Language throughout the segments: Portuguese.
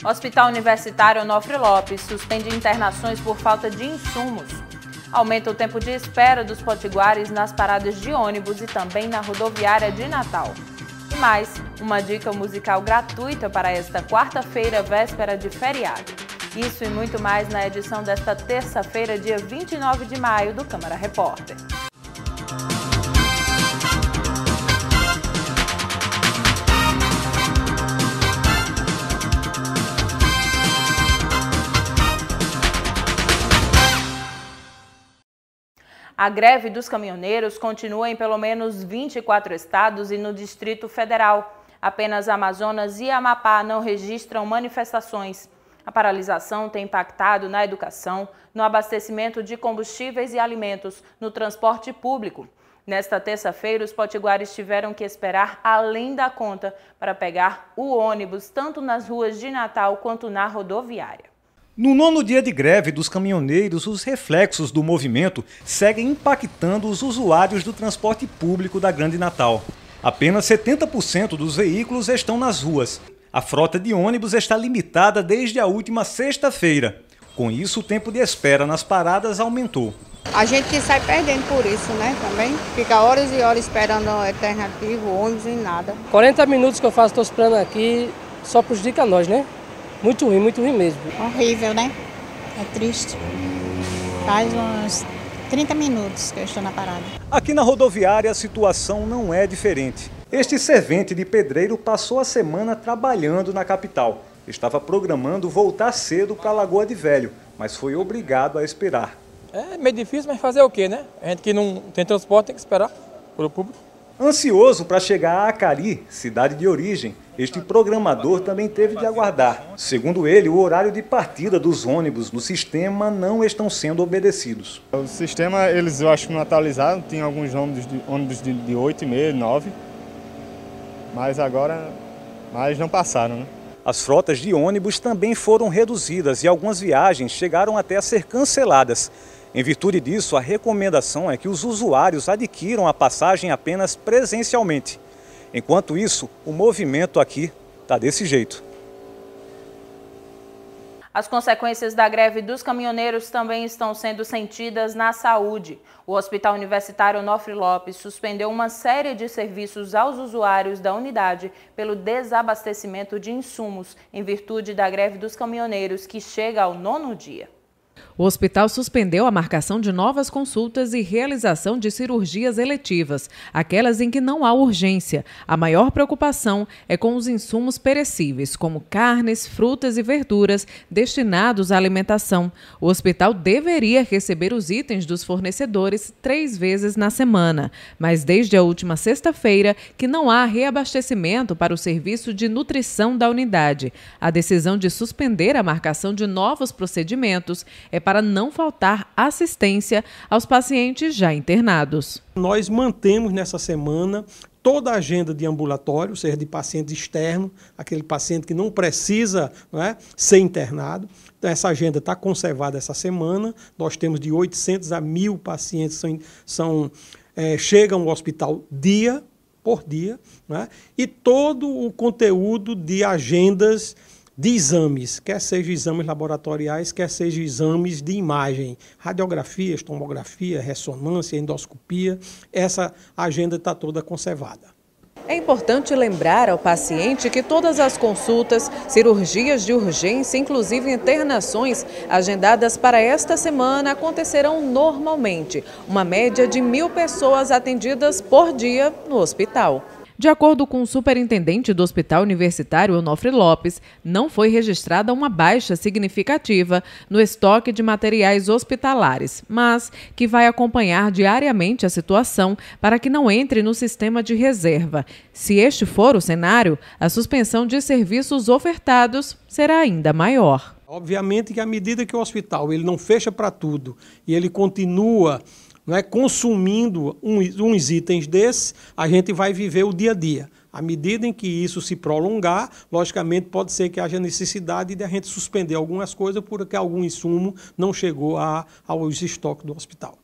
Hospital Universitário Onofre Lopes suspende internações por falta de insumos. Aumenta o tempo de espera dos potiguares nas paradas de ônibus e também na rodoviária de Natal. E mais, uma dica musical gratuita para esta quarta-feira, véspera de feriado. Isso e muito mais na edição desta terça-feira, dia 29 de maio, do Câmara Repórter. A greve dos caminhoneiros continua em pelo menos 24 estados e no Distrito Federal. Apenas Amazonas e Amapá não registram manifestações. A paralisação tem impactado na educação, no abastecimento de combustíveis e alimentos, no transporte público. Nesta terça-feira, os potiguares tiveram que esperar além da conta para pegar o ônibus, tanto nas ruas de Natal quanto na rodoviária. No 9º dia de greve dos caminhoneiros, os reflexos do movimento seguem impactando os usuários do transporte público da Grande Natal. Apenas 70% dos veículos estão nas ruas. A frota de ônibus está limitada desde a última sexta-feira. Com isso, o tempo de espera nas paradas aumentou. A gente sai perdendo por isso, né, também. Fica horas e horas esperando a alternativa, ônibus e nada. 40 minutos que eu faço, estou esperando aqui, só prejudica nós, né? Muito ruim mesmo. Horrível, né? É triste. Faz uns 30 minutos que eu estou na parada. Aqui na rodoviária a situação não é diferente. Este servente de pedreiro passou a semana trabalhando na capital. Estava programando voltar cedo para a Lagoa de Velho, mas foi obrigado a esperar. É meio difícil, mas fazer o quê, né? A gente que não tem transporte tem que esperar pelo público. Ansioso para chegar a Acari, cidade de origem, este programador também teve de aguardar. Segundo ele, o horário de partida dos ônibus no sistema não estão sendo obedecidos. O sistema, eu acho que não atualizaram, tem alguns ônibus de 8h30, 9h, mas não passaram, né? As frotas de ônibus também foram reduzidas e algumas viagens chegaram até a ser canceladas. Em virtude disso, a recomendação é que os usuários adquiram a passagem apenas presencialmente. Enquanto isso, o movimento aqui está desse jeito. As consequências da greve dos caminhoneiros também estão sendo sentidas na saúde. O Hospital Universitário Onofre Lopes suspendeu uma série de serviços aos usuários da unidade pelo desabastecimento de insumos, em virtude da greve dos caminhoneiros, que chega ao 9º dia. O hospital suspendeu a marcação de novas consultas e realização de cirurgias eletivas, aquelas em que não há urgência. A maior preocupação é com os insumos perecíveis, como carnes, frutas e verduras destinados à alimentação. O hospital deveria receber os itens dos fornecedores 3 vezes na semana, mas desde a última sexta-feira que não há reabastecimento para o serviço de nutrição da unidade. A decisão de suspender a marcação de novos procedimentos é para não faltar assistência aos pacientes já internados. Nós mantemos nessa semana toda a agenda de ambulatório, ou seja, de paciente externo, aquele paciente que não precisa, ser internado. Então, essa agenda está conservada essa semana. Nós temos de 800 a 1.000 pacientes chegam ao hospital dia por dia, e todo o conteúdo de agendas de exames, quer sejam exames laboratoriais, quer sejam exames de imagem, radiografias, tomografia, ressonância, endoscopia, essa agenda está toda conservada. É importante lembrar ao paciente que todas as consultas, cirurgias de urgência, inclusive internações agendadas para esta semana acontecerão normalmente, uma média de 1.000 pessoas atendidas por dia no hospital. De acordo com o superintendente do Hospital Universitário Onofre Lopes, não foi registrada uma baixa significativa no estoque de materiais hospitalares, mas que vai acompanhar diariamente a situação para que não entre no sistema de reserva. Se este for o cenário, a suspensão de serviços ofertados será ainda maior. Obviamente que à medida que o hospital ele não fecha para tudo e ele continua consumindo uns itens desses, a gente vai viver o dia a dia. À medida em que isso se prolongar, logicamente pode ser que haja necessidade de a gente suspender algumas coisas porque algum insumo não chegou aos estoques do hospital.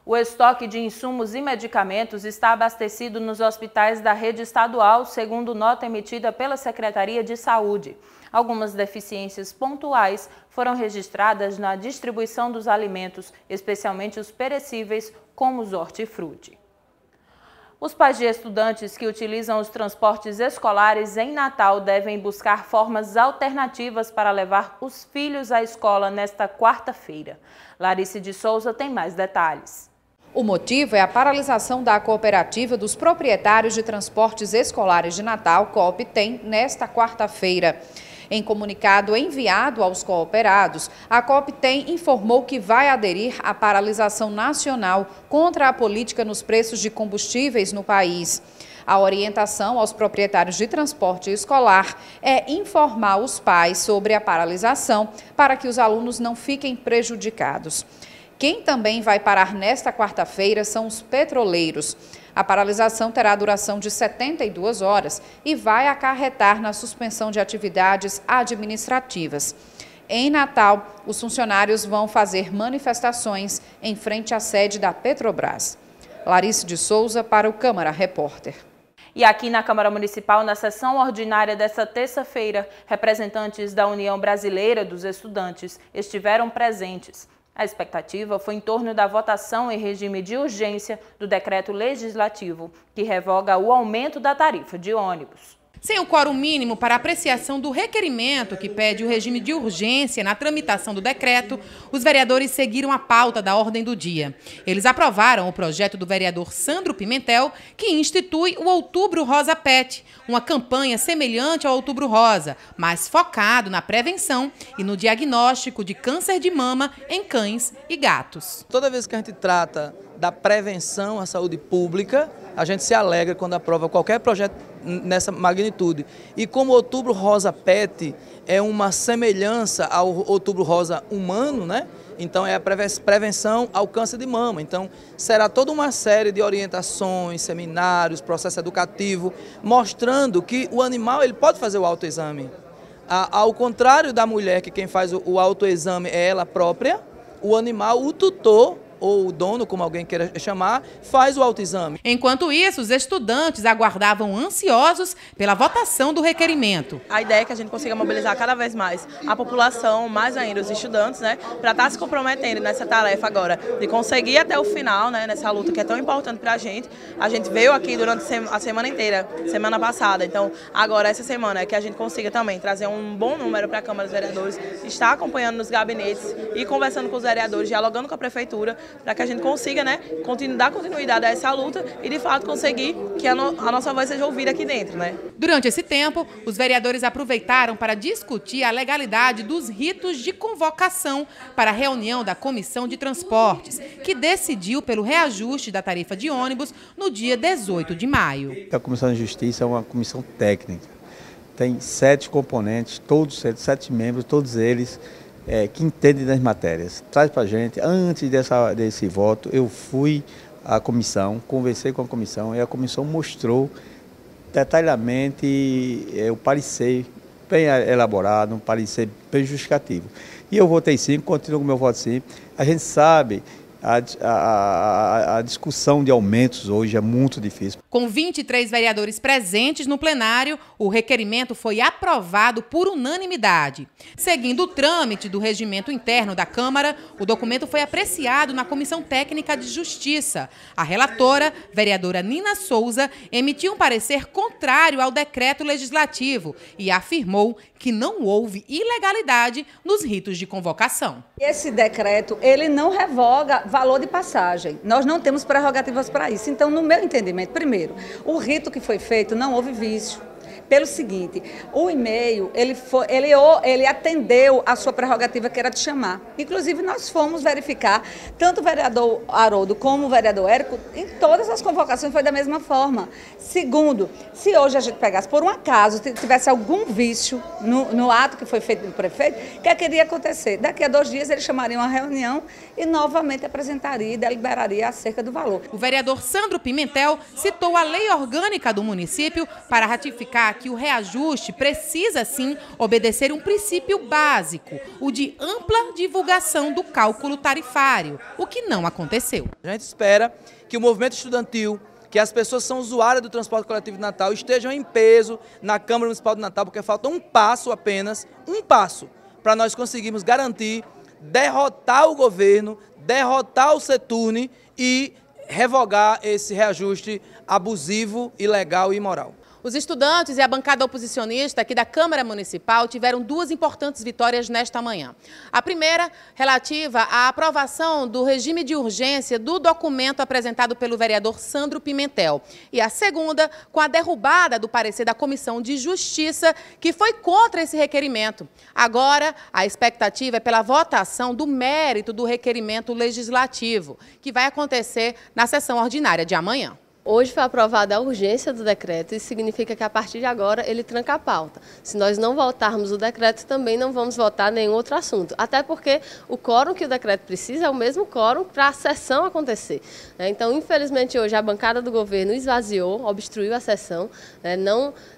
O estoque de insumos e medicamentos está abastecido nos hospitais da rede estadual, segundo nota emitida pela Secretaria de Saúde. Algumas deficiências pontuais foram registradas na distribuição dos alimentos, especialmente os perecíveis, como os hortifruti. Os pais de estudantes que utilizam os transportes escolares em Natal devem buscar formas alternativas para levar os filhos à escola nesta quarta-feira. Larissa de Souza tem mais detalhes. O motivo é a paralisação da Cooperativa dos Proprietários de Transportes Escolares de Natal, COPTEM, nesta quarta-feira. Em comunicado enviado aos cooperados, a COPTEM informou que vai aderir à paralisação nacional contra a política nos preços de combustíveis no país. A orientação aos proprietários de transporte escolar é informar os pais sobre a paralisação para que os alunos não fiquem prejudicados. Quem também vai parar nesta quarta-feira são os petroleiros. A paralisação terá duração de 72 horas e vai acarretar na suspensão de atividades administrativas. Em Natal, os funcionários vão fazer manifestações em frente à sede da Petrobras. Larissa de Souza para o Câmara Repórter. E aqui na Câmara Municipal, na sessão ordinária desta terça-feira, representantes da União Brasileira dos Estudantes estiveram presentes. A expectativa foi em torno da votação em regime de urgência do decreto legislativo, que revoga o aumento da tarifa de ônibus. Sem o quórum mínimo para apreciação do requerimento que pede o regime de urgência na tramitação do decreto, os vereadores seguiram a pauta da ordem do dia. Eles aprovaram o projeto do vereador Sandro Pimentel, que institui o Outubro Rosa Pet, uma campanha semelhante ao Outubro Rosa, mas focado na prevenção e no diagnóstico de câncer de mama em cães e gatos. Toda vez que a gente trata da prevenção à saúde pública, a gente se alegra quando aprova qualquer projeto nessa magnitude. E como o Outubro Rosa Pet é uma semelhança ao Outubro Rosa humano, né? Então é a prevenção ao câncer de mama. Então será toda uma série de orientações, seminários, processo educativo, mostrando que o animal ele pode fazer o autoexame. Ao contrário da mulher, que quem faz o autoexame é ela própria, o animal, o tutor, ou o dono, como alguém queira chamar, faz o autoexame. Enquanto isso, os estudantes aguardavam ansiosos pela votação do requerimento. A ideia é que a gente consiga mobilizar cada vez mais a população, mais ainda os estudantes, né, para estar se comprometendo nessa tarefa agora, de conseguir até o final, né, nessa luta que é tão importante para a gente. A gente veio aqui durante a semana inteira, semana passada, então agora essa semana é que a gente consiga também trazer um bom número para a Câmara dos Vereadores, estar acompanhando nos gabinetes e conversando com os vereadores, dialogando com a Prefeitura, para que a gente consiga, né, dar continuidade a essa luta e, de fato, conseguir que a nossa voz seja ouvida aqui dentro, né? Durante esse tempo, os vereadores aproveitaram para discutir a legalidade dos ritos de convocação para a reunião da Comissão de Transportes, que decidiu pelo reajuste da tarifa de ônibus no dia 18 de maio. A Comissão de Justiça é uma comissão técnica. Tem 7 componentes, todos 7 membros, todos eles que entendem das matérias. Traz para a gente, antes desse voto, eu fui à comissão, conversei com a comissão e a comissão mostrou detalhadamente o parecer bem elaborado, um parecer bem justificativo. E eu votei sim, continuo com o meu voto sim. A gente sabe, a discussão de aumentos hoje é muito difícil. Com 23 vereadores presentes no plenário, o requerimento foi aprovado por unanimidade. Seguindo o trâmite do regimento interno da Câmara, o documento foi apreciado na Comissão Técnica de Justiça. A relatora, vereadora Nina Souza, emitiu um parecer contrário ao decreto legislativo e afirmou que não houve ilegalidade nos ritos de convocação. Esse decreto, ele não revoga valor de passagem. Nós não temos prerrogativas para isso. Então, no meu entendimento, primeiro, o rito que foi feito não houve vício. Pelo seguinte, o e-mail, ele atendeu a sua prerrogativa, que era de chamar. Inclusive, nós fomos verificar, tanto o vereador Haroldo como o vereador Érico, em todas as convocações foi da mesma forma. Segundo, se hoje a gente pegasse, por um acaso, tivesse algum vício no ato que foi feito pelo prefeito, o que iria acontecer? Daqui a 2 dias, eles chamariam uma reunião e novamente apresentaria e deliberaria acerca do valor. O vereador Sandro Pimentel citou a lei orgânica do município para ratificar destacar que o reajuste precisa, sim, obedecer um princípio básico, o de ampla divulgação do cálculo tarifário, o que não aconteceu. A gente espera que o movimento estudantil, que as pessoas que são usuárias do transporte coletivo de Natal estejam em peso na Câmara Municipal de Natal, porque falta um passo apenas, um passo, para nós conseguirmos garantir, derrotar o governo, derrotar o Seturne e revogar esse reajuste abusivo, ilegal e imoral. Os estudantes e a bancada oposicionista aqui da Câmara Municipal tiveram duas importantes vitórias nesta manhã. A primeira, relativa à aprovação do regime de urgência do documento apresentado pelo vereador Sandro Pimentel. E a segunda, com a derrubada do parecer da Comissão de Justiça, que foi contra esse requerimento. Agora, a expectativa é pela votação do mérito do requerimento legislativo, que vai acontecer na sessão ordinária de amanhã. Hoje foi aprovada a urgência do decreto, isso significa que a partir de agora ele tranca a pauta. Se nós não votarmos o decreto, também não vamos votar nenhum outro assunto. Até porque o quórum que o decreto precisa é o mesmo quórum para a sessão acontecer. Então, infelizmente, hoje a bancada do governo esvaziou, obstruiu a sessão,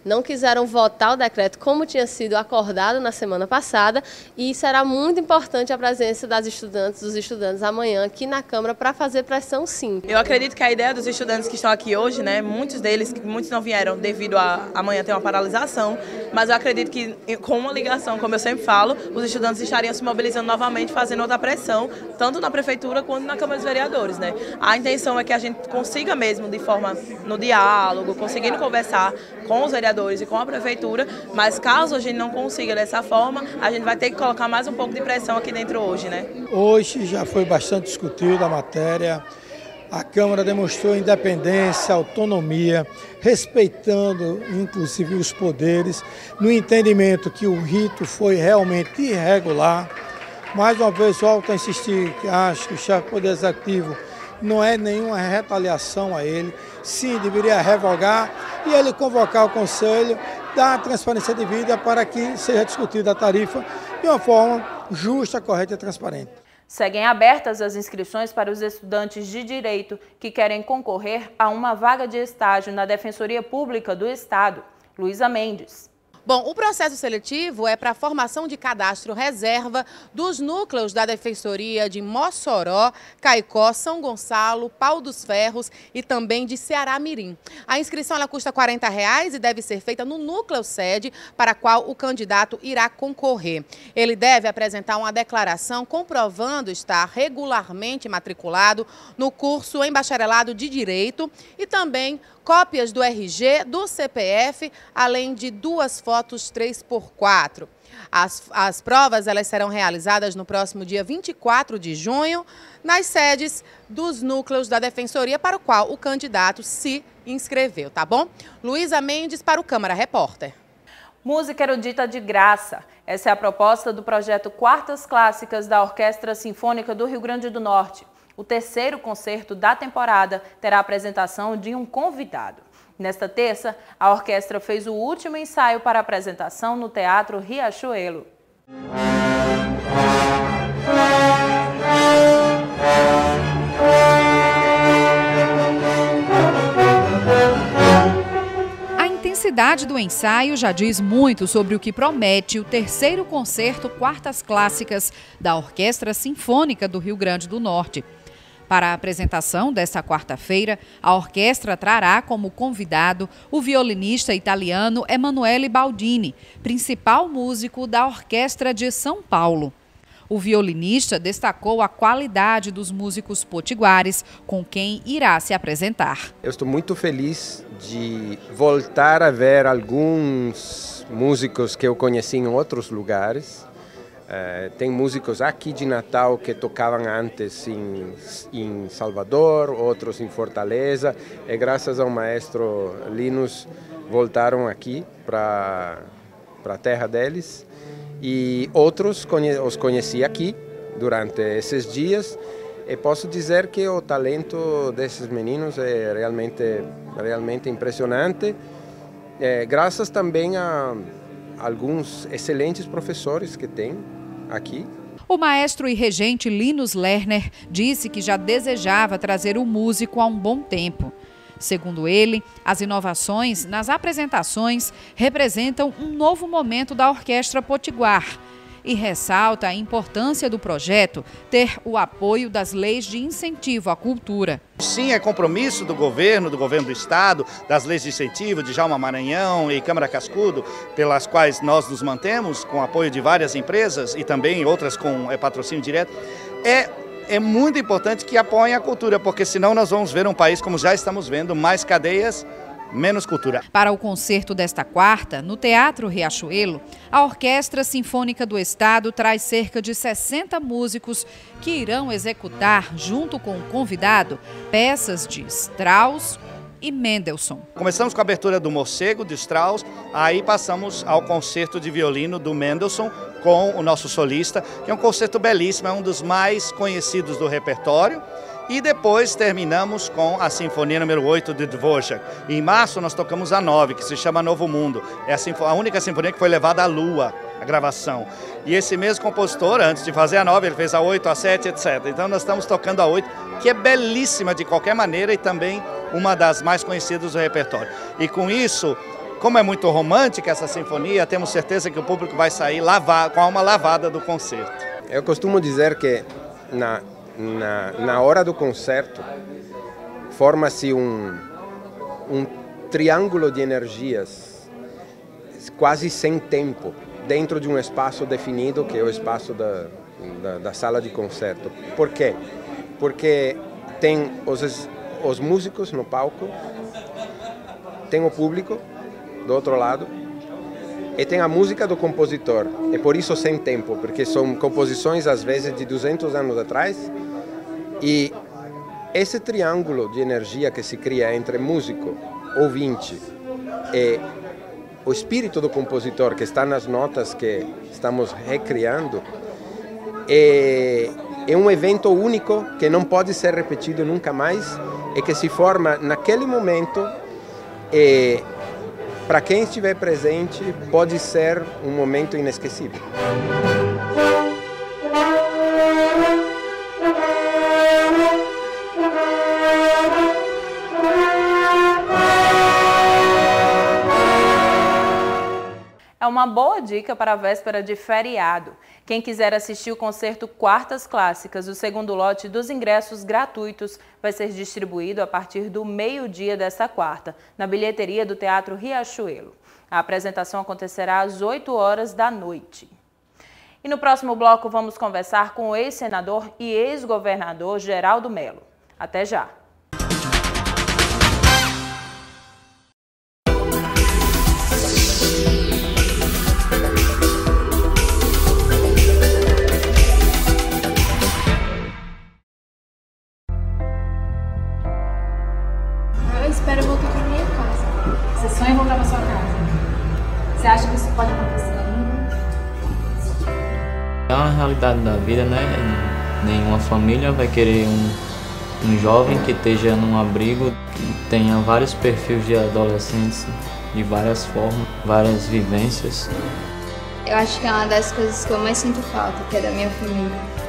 não quiseram votar o decreto como tinha sido acordado na semana passada, e será muito importante a presença das estudantes, dos estudantes amanhã aqui na Câmara para fazer pressão, sim. Eu acredito que a ideia dos estudantes que estão aqui hoje, muitos não vieram devido a amanhã ter uma paralisação, mas eu acredito que com uma ligação, como eu sempre falo, os estudantes estariam se mobilizando novamente, fazendo outra pressão, tanto na Prefeitura quanto na Câmara dos Vereadores. A intenção é que a gente consiga mesmo, de forma no diálogo, conseguindo conversar com os vereadores e com a Prefeitura, mas caso a gente não consiga dessa forma, a gente vai ter que colocar mais um pouco de pressão aqui dentro hoje. Hoje já foi bastante discutida a matéria. A Câmara demonstrou independência, autonomia, respeitando inclusive os poderes, no entendimento que o rito foi realmente irregular. Mais uma vez, volto a insistir que acho que o chefe do Poder Executivo não é nenhuma retaliação a ele. Sim, deveria revogar e ele convocar o Conselho, dar a transparência devida para que seja discutida a tarifa de uma forma justa, correta e transparente. Seguem abertas as inscrições para os estudantes de Direito que querem concorrer a uma vaga de estágio na Defensoria Pública do Estado. Luísa Mendes. Bom, o processo seletivo é para a formação de cadastro reserva dos núcleos da Defensoria de Mossoró, Caicó, São Gonçalo, Pau dos Ferros e também de Ceará Mirim. A inscrição ela custa R$ 40 e deve ser feita no núcleo sede para a qual o candidato irá concorrer. Ele deve apresentar uma declaração comprovando estar regularmente matriculado no curso em bacharelado de Direito e também cópias do RG, do CPF, além de 2 fotos 3x4. As provas elas serão realizadas no próximo dia 24 de junho, nas sedes dos núcleos da Defensoria para o qual o candidato se inscreveu, tá bom? Luísa Mendes para o Câmara Repórter. Música erudita de graça. Essa é a proposta do projeto Quartas Clássicas da Orquestra Sinfônica do Rio Grande do Norte. O terceiro concerto da temporada terá a apresentação de um convidado. Nesta terça, a orquestra fez o último ensaio para a apresentação no Teatro Riachuelo. A intensidade do ensaio já diz muito sobre o que promete o terceiro concerto Quartas Clássicas da Orquestra Sinfônica do Rio Grande do Norte. Para a apresentação desta quarta-feira, a orquestra trará como convidado o violinista italiano Emanuele Baldini, principal músico da Orquestra de São Paulo. O violinista destacou a qualidade dos músicos potiguares com quem irá se apresentar. Eu estou muito feliz de voltar a ver alguns músicos que eu conheci em outros lugares. Tem músicos aqui de Natal que tocavam antes em Salvador, outros em Fortaleza, e graças ao maestro Linus voltaram aqui para a terra deles, e outros os conheci aqui durante esses dias, e posso dizer que o talento desses meninos é realmente impressionante, graças também a alguns excelentes professores que tem aqui. O maestro e regente Linus Lerner disse que já desejava trazer o músico há um bom tempo. Segundo ele, as inovações nas apresentações representam um novo momento da Orquestra Potiguar e ressalta a importância do projeto ter o apoio das leis de incentivo à cultura. Sim, é compromisso do governo do Estado, das leis de incentivo, de Djalma Maranhão e Câmara Cascudo, pelas quais nós nos mantemos, com apoio de várias empresas e também outras com patrocínio direto. É muito importante que apoiem a cultura, porque senão nós vamos ver um país como já estamos vendo, mais cadeias, menos cultura. Para o concerto desta quarta, no Teatro Riachuelo, a Orquestra Sinfônica do Estado traz cerca de 60 músicos que irão executar, junto com o convidado, peças de Strauss e Mendelssohn. Começamos com a abertura do Morcego, de Strauss, aí passamos ao concerto de violino do Mendelssohn, com o nosso solista, que é um concerto belíssimo, é um dos mais conhecidos do repertório. E depois terminamos com a Sinfonia número 8 de Dvorak. Em março nós tocamos a 9, que se chama Novo Mundo. É a única sinfonia que foi levada à Lua, a gravação. E esse mesmo compositor, antes de fazer a 9, ele fez a 8, a 7, etc. Então nós estamos tocando a 8, que é belíssima de qualquer maneira e também uma das mais conhecidas do repertório. E com isso, como é muito romântica essa sinfonia, temos certeza que o público vai sair com a alma lavada do concerto. Eu costumo dizer que na hora do concerto forma-se um triângulo de energias quase sem tempo dentro de um espaço definido, que é o espaço da sala de concerto. Por quê? Porque tem os músicos no palco, tem o público do outro lado e tem a música do compositor. É por isso sem tempo, porque são composições às vezes de 200 anos atrás. E esse triângulo de energia que se cria entre músico, ouvinte e o espírito do compositor, que está nas notas que estamos recriando, é um evento único que não pode ser repetido nunca mais e que se forma naquele momento. Para quem estiver presente, pode ser um momento inesquecível. É uma boa dica para a véspera de feriado. Quem quiser assistir o concerto Quartas Clássicas, o segundo lote dos ingressos gratuitos vai ser distribuído a partir do meio-dia desta quarta, na bilheteria do Teatro Riachuelo. A apresentação acontecerá às 8 horas da noite. E no próximo bloco vamos conversar com o ex-senador e ex-governador Geraldo Melo. Até já! Espero voltar para minha casa. Você sonha em voltar para sua casa? Você acha que isso pode acontecer ainda? É uma realidade da vida, né? Nenhuma família vai querer um jovem que esteja num abrigo, que tenha vários perfis de adolescentes, de várias formas, várias vivências. Eu acho que é uma das coisas que eu mais sinto falta, que é da minha família.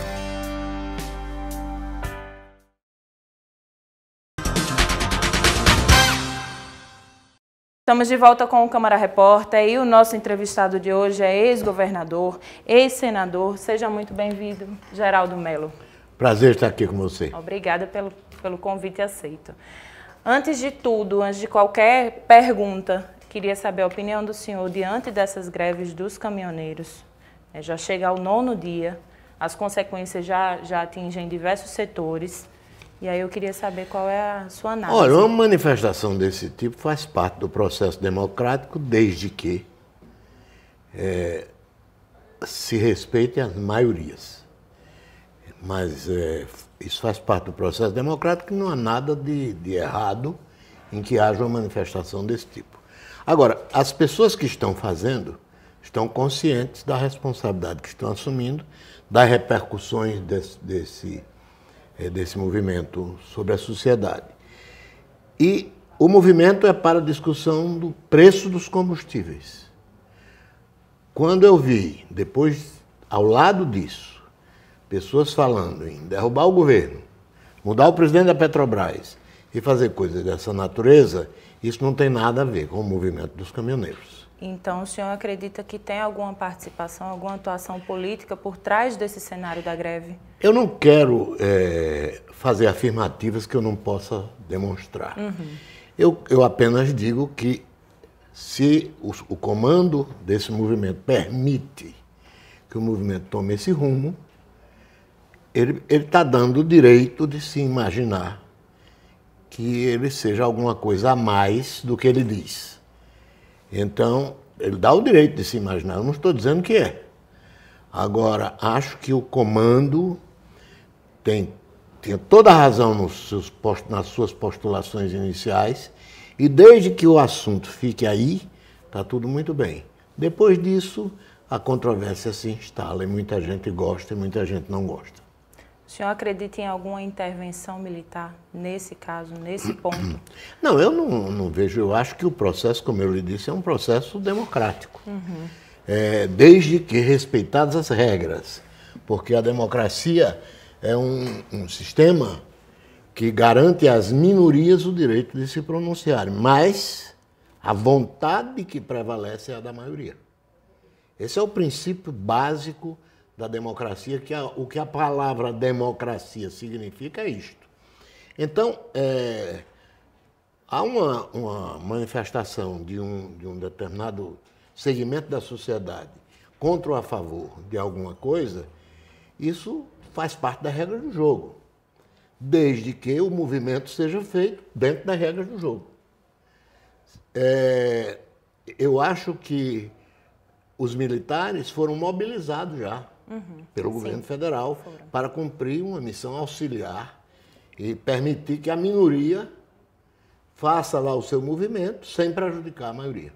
Estamos de volta com o Câmara Repórter e o nosso entrevistado de hoje é ex-governador, ex-senador. Seja muito bem-vindo, Geraldo Melo. Prazer estar aqui com você. Obrigada pelo convite aceito. Antes de tudo, antes de qualquer pergunta, queria saber a opinião do senhor diante dessas greves dos caminhoneiros. Já chega ao 9º dia, as consequências já atingem diversos setores. E aí eu queria saber qual é a sua análise. Olha, uma manifestação desse tipo faz parte do processo democrático desde que se respeitem as maiorias. Mas isso faz parte do processo democrático e não há nada de errado em que haja uma manifestação desse tipo. Agora, as pessoas que estão fazendo estão conscientes da responsabilidade que estão assumindo, das repercussões desse movimento sobre a sociedade. E o movimento é para a discussão do preço dos combustíveis. Quando eu vi, depois, ao lado disso, pessoas falando em derrubar o governo, mudar o presidente da Petrobras, e fazer coisas dessa natureza, isso não tem nada a ver com o movimento dos caminhoneiros. Então, o senhor acredita que tem alguma participação, alguma atuação política por trás desse cenário da greve? Eu não quero fazer afirmativas que eu não possa demonstrar. Eu apenas digo que se o comando desse movimento permite que o movimento tome esse rumo, ele está dando o direito de se imaginar que ele seja alguma coisa a mais do que ele diz. Então, ele dá o direito de se imaginar, eu não estou dizendo que é. Agora, acho que o comando tinha toda a razão nas suas postulações iniciais, e desde que o assunto fique aí, está tudo muito bem. Depois disso, a controvérsia se instala, e muita gente gosta e muita gente não gosta. O senhor acredita em alguma intervenção militar nesse caso, nesse ponto? Não, eu não vejo. Eu acho que o processo, como eu lhe disse, é um processo democrático. Desde que respeitadas as regras. Porque a democracia é um sistema que garante às minorias o direito de se pronunciarem. Mas a vontade que prevalece é a da maioria. Esse é o princípio básico da democracia, o que a palavra democracia significa é isto. Então, há uma manifestação de um determinado segmento da sociedade contra ou a favor de alguma coisa, isso faz parte da regra do jogo, desde que o movimento seja feito dentro das regras do jogo. Eu acho que os militares foram mobilizados já pelo governo federal para cumprir uma missão auxiliar e permitir que a minoria faça lá o seu movimento sem prejudicar a maioria.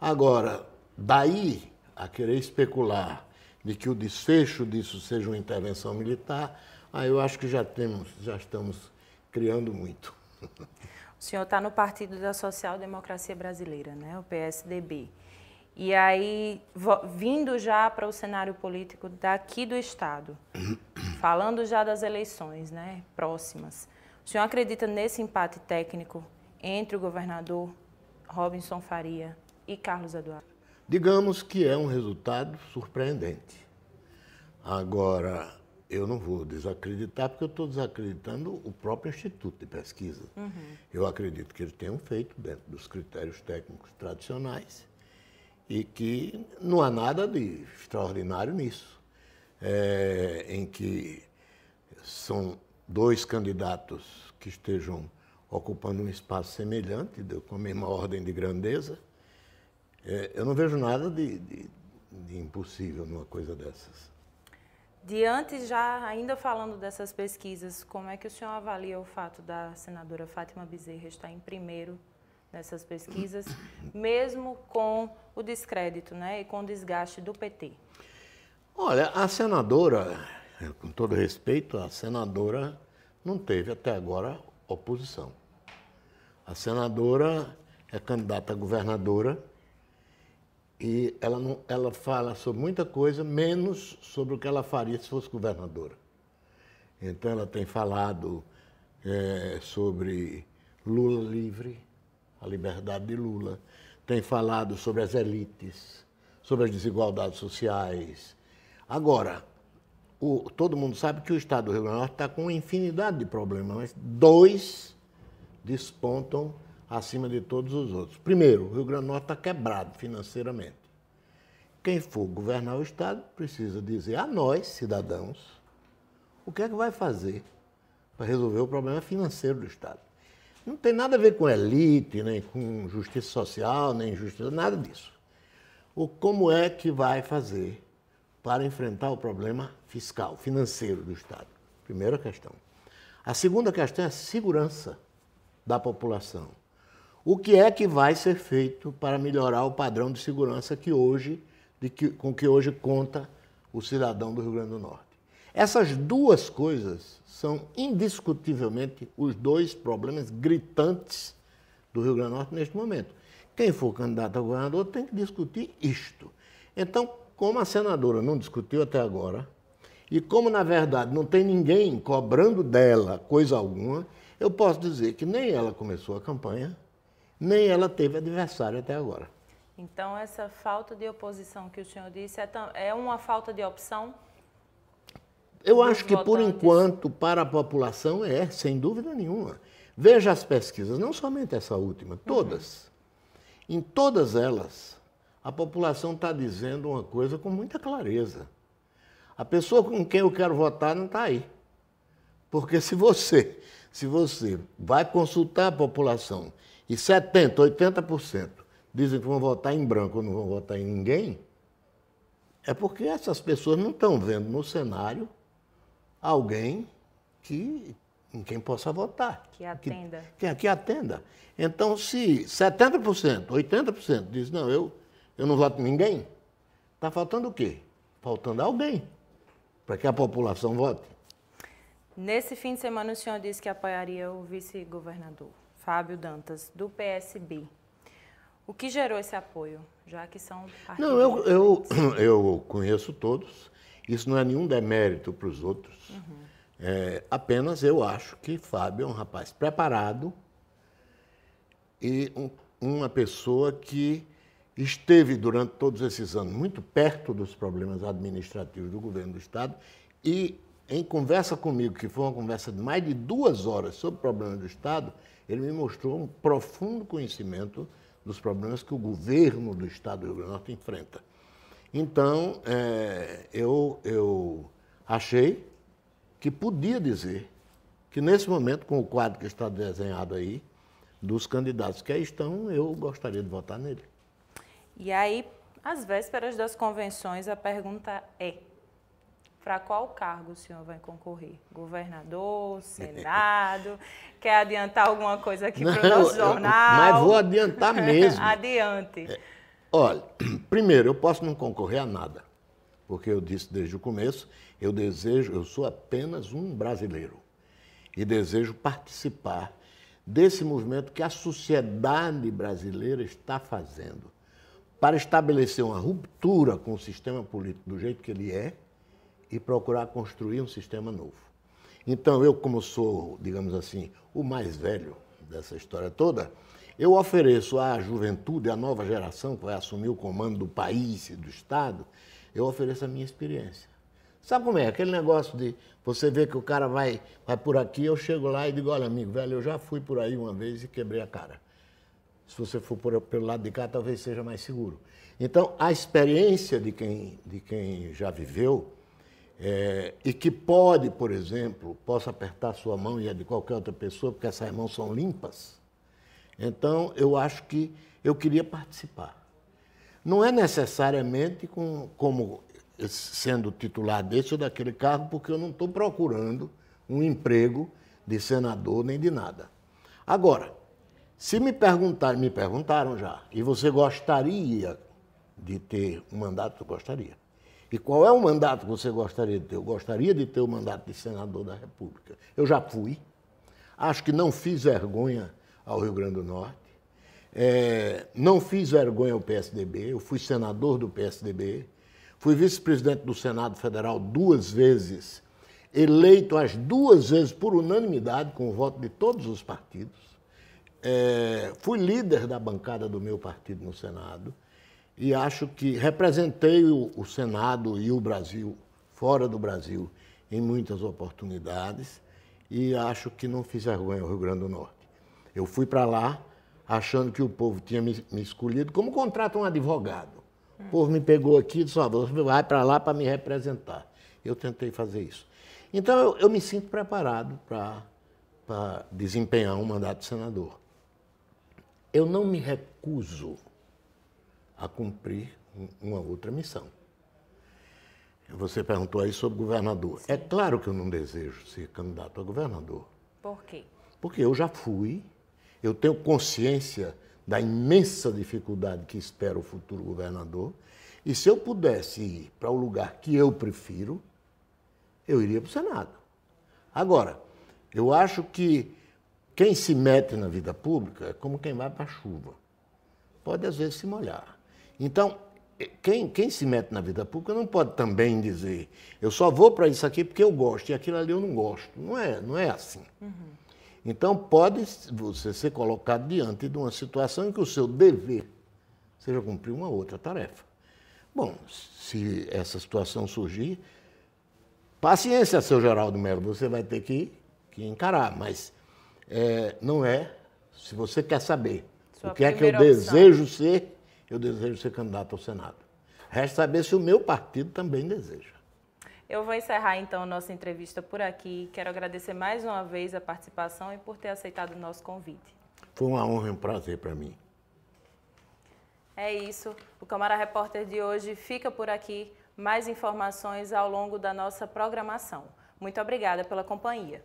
Agora, daí a querer especular de que o desfecho disso seja uma intervenção militar, eu acho que já estamos criando muito. O senhor está no Partido da Social Democracia Brasileira, né? O PSDB. E aí, vindo já para o cenário político daqui do Estado, falando já das eleições, né, próximas, o senhor acredita nesse empate técnico entre o governador Robinson Faria e Carlos Eduardo? Digamos que é um resultado surpreendente. Agora, eu não vou desacreditar, porque eu estou desacreditando o próprio Instituto de Pesquisa. Eu acredito que eles tenham feito dentro dos critérios técnicos tradicionais, e que não há nada de extraordinário nisso, em que são dois candidatos que estejam ocupando um espaço semelhante, com a mesma ordem de grandeza. Eu não vejo nada de impossível numa coisa dessas. Diante, já ainda falando dessas pesquisas, como é que o senhor avalia o fato da senadora Fátima Bezerra estar em primeiro nessas pesquisas, mesmo com o descrédito, né, e com o desgaste do PT? Olha, a senadora, com todo respeito, a senadora não teve até agora oposição. A senadora é candidata a governadora e ela fala sobre muita coisa, menos sobre o que ela faria se fosse governadora. Então ela tem falado sobre Lula livre, a liberdade de Lula, tem falado sobre as elites, sobre as desigualdades sociais. Agora, todo mundo sabe que o Estado do Rio Grande do Norte está com uma infinidade de problemas, mas dois despontam acima de todos os outros. Primeiro, o Rio Grande do Norte está quebrado financeiramente. Quem for governar o Estado precisa dizer a nós, cidadãos, o que é que vai fazer para resolver o problema financeiro do Estado. Não tem nada a ver com elite, nem com justiça social, nem justiça, nada disso. Como é que vai fazer para enfrentar o problema fiscal, financeiro do Estado? Primeira questão. A segunda questão é a segurança da população. O que é que vai ser feito para melhorar o padrão de segurança com que hoje conta o cidadão do Rio Grande do Norte? Essas duas coisas são indiscutivelmente os dois problemas gritantes do Rio Grande do Norte neste momento. Quem for candidato a governador tem que discutir isto. Então, como a senadora não discutiu até agora, e como, na verdade, não tem ninguém cobrando dela coisa alguma, Eu posso dizer que nem ela começou a campanha, nem ela teve adversário até agora. Então, essa falta de oposição que o senhor disse é uma falta de opção? Eu acho que, por enquanto, para a população sem dúvida nenhuma. Veja as pesquisas, não somente essa última, todas. Em todas elas, a população está dizendo uma coisa com muita clareza. A pessoa com quem eu quero votar não está aí. Porque se você vai consultar a população e 70%, 80% dizem que vão votar em branco ou não vão votar em ninguém, é porque essas pessoas não estão vendo no cenário alguém em quem possa votar. Que atenda. Que atenda. Então, se 70%, 80% diz, não, eu não voto em ninguém, está faltando o quê? Faltando alguém para que a população vote. Nesse fim de semana, o senhor disse que apoiaria o vice-governador Fábio Dantas, do PSB. O que gerou esse apoio, já que são partidos? Não, eu conheço todos. Isso não é nenhum demérito para os outros. Apenas eu acho que Fábio é um rapaz preparado e uma pessoa que esteve durante todos esses anos muito perto dos problemas administrativos do governo do Estado e, em conversa comigo, que foi uma conversa de mais de 2 horas sobre problemas do Estado, ele me mostrou um profundo conhecimento dos problemas que o governo do Estado do Rio Grande do Norte enfrenta. Então, eu achei que podia dizer que, nesse momento, com o quadro que está desenhado aí, dos candidatos que aí estão, eu gostaria de votar nele. E aí, às vésperas das convenções, a pergunta é: para qual cargo o senhor vai concorrer? Governador, Senado? Quer adiantar alguma coisa aqui para o nosso jornal? Mas vou adiantar mesmo. Adiante. Olha, primeiro, eu posso não concorrer a nada, porque eu disse desde o começo, eu sou apenas um brasileiro e desejo participar desse movimento que a sociedade brasileira está fazendo para estabelecer uma ruptura com o sistema político do jeito que ele é e procurar construir um sistema novo. Então, eu, como sou, digamos assim, o mais velho dessa história toda, eu ofereço à juventude, à nova geração que vai assumir o comando do país e do Estado, eu ofereço a minha experiência. Sabe como é? Aquele negócio de você ver que o cara vai por aqui, eu chego lá e digo, olha, amigo, velho, eu já fui por aí uma vez e quebrei a cara. Se você for pelo lado de cá, talvez seja mais seguro. Então, a experiência de quem já viveu, e que pode, por exemplo, possa apertar sua mão e a de qualquer outra pessoa, porque essas mãos são limpas. Então, eu acho que eu queria participar. Não é necessariamente como sendo titular desse ou daquele cargo, porque eu não estou procurando um emprego de senador nem de nada. Agora, se me perguntaram já, e você gostaria de ter um mandato? Eu gostaria. E qual é o mandato que você gostaria de ter? Eu gostaria de ter o mandato de senador da República. Eu já fui. Acho que não fiz vergonha ao Rio Grande do Norte. Não fiz vergonha ao PSDB. Eu fui senador do PSDB. Fui vice-presidente do Senado Federal 2 vezes, eleito as 2 vezes por unanimidade, com o voto de todos os partidos. Fui líder da bancada do meu partido no Senado. E acho que representei o Senado e o Brasil, fora do Brasil, em muitas oportunidades, e acho que não fiz vergonha ao Rio Grande do Norte. Eu fui para lá achando que o povo tinha me escolhido como contrata um advogado. O povo me pegou aqui e disse, você vai para lá para me representar. Eu tentei fazer isso. Então, eu me sinto preparado para desempenhar um mandato de senador. Eu não me recuso a cumprir uma outra missão. Você perguntou aí sobre governador. Sim. É claro que eu não desejo ser candidato a governador. Por quê? Porque eu já fui, eu tenho consciência da imensa dificuldade que espera o futuro governador, e se eu pudesse ir para o lugar que eu prefiro, eu iria para o Senado. Agora, eu acho que quem se mete na vida pública é como quem vai para a chuva. Pode, às vezes, se molhar. Então, quem se mete na vida pública não pode também dizer eu só vou para isso aqui porque eu gosto e aquilo ali eu não gosto. Não é assim. Então, pode você ser colocado diante de uma situação em que o seu dever seja cumprir uma outra tarefa. Bom, se essa situação surgir, paciência, seu Geraldo Melo, você vai ter que encarar, mas não é, se você quer saber o que é que eu desejo ser, eu desejo ser candidato ao Senado. Resta saber se o meu partido também deseja. Eu vou encerrar então a nossa entrevista por aqui. Quero agradecer mais uma vez a participação e por ter aceitado o nosso convite. Foi uma honra e um prazer para mim. É isso. O Câmara Repórter de hoje fica por aqui. Mais informações ao longo da nossa programação. Muito obrigada pela companhia.